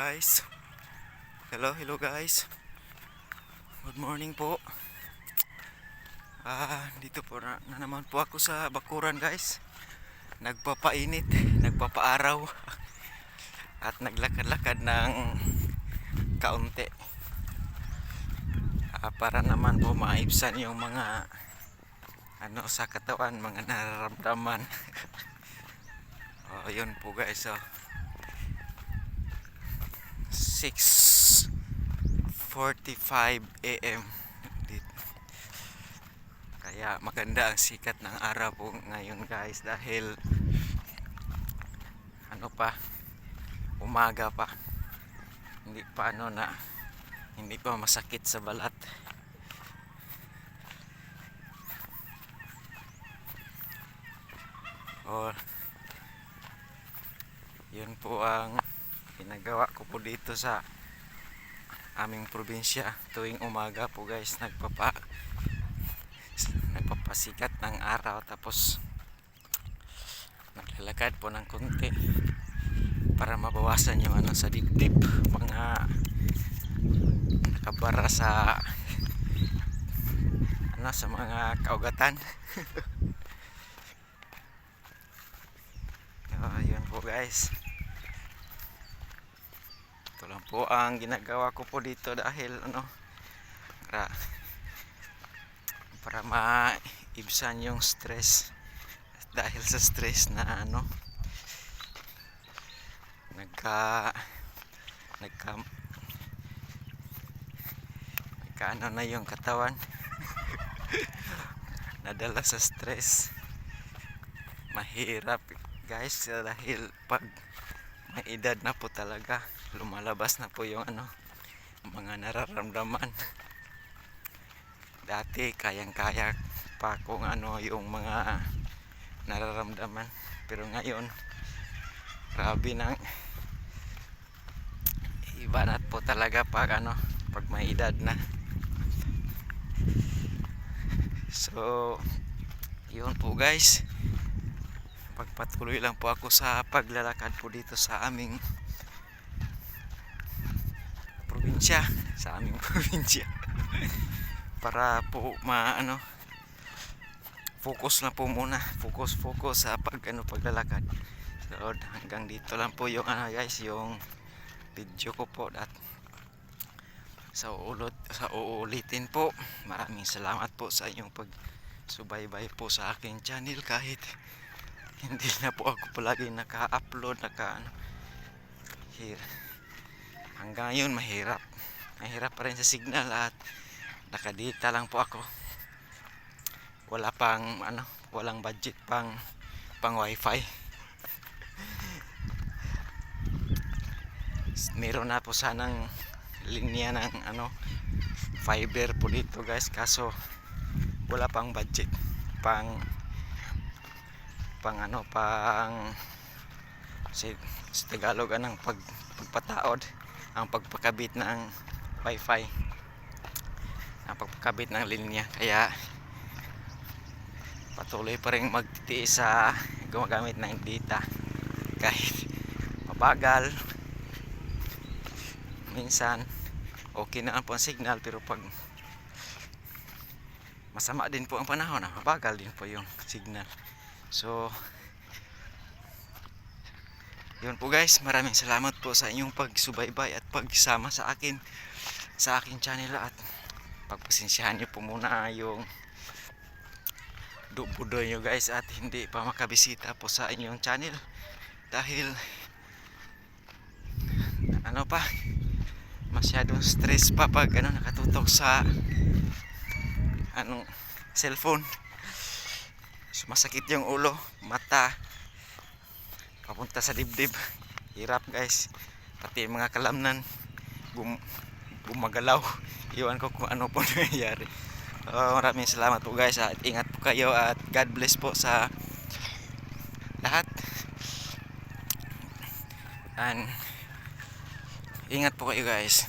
guys. Hello guys. Good morning po. Dito po na naman po ako sa bakuran guys. Nagpapainit, nagpapaaraw at naglakad-lakad ng kaunti. Para naman po maibsan yung mga sa katawan, mga nararamdaman. Yun po guys. 6:45 AM. Kaya maganda ang sikat ng araw po ngayon guys, dahil umaga pa. Hindi pa masakit sa balat. Yun po ang ginagawa ko po dito sa aming probinsya tuwing umaga po guys. Nagpapasikat ng araw, tapos naglalakad po ng konti para mabawasan yung sa dibdib, mga nakabara sa sa mga kaugatan. Yun po guys. Ito lang po ang ginagawa ko po dito, dahil para maibsan yung stress, dahil sa stress na nagka na yung katawan. Nadala sa stress. Mahirap guys, dahil pag may edad na po talaga, lumalabas na po yung mga nararamdaman. Dati kayang-kaya pa kung yung mga nararamdaman, pero ngayon grabe nang iba na po talaga pag may edad na. So yun po guys, pagpatuloy lang po ako sa paglalakad po dito sa aming probinsya, para po focus na po muna, focus sa paglalakad. So hanggang dito lang po yung guys, yung video ko po. At sa uulitin po, maraming salamat po sa inyong pagsubaybay po sa aking channel, kahit hindi na po ako palagi naka-upload, hanggang ngayon mahirap pa rin sa signal, at nakadita lang po ako. Walang budget pang wifi. Meron na po sanang linya ng fiber po dito guys, kaso wala pang budget pang sa Tagalog ng pagpataod, ang pagpakabit ng wifi, ang pagpakabit ng linya. Kaya patuloy pa rin magtitiis sa gumagamit ng data, kahit mabagal. Minsan okay na po ang signal, pero pag masama din po ang panahon, mabagal din po yung signal. So yun po guys, maraming salamat po sa inyong pagsubaybay at pagsama sa akin sa aking channel, at pagpasensyahan niyo po muna yung budoy nyo guys, at hindi pa makabisita po sa inyong channel, dahil masyadong stress pa pag nakatutok sa cellphone. Sumasakit yung ulo, mata, papunta sa dibdib. Hirap guys, pati mga kalamnan gumagalaw. Iwan ko kung ano po nangyayari. Maraming salamat po guys, at ingat po kayo, at God bless po sa lahat. And ingat po kayo guys.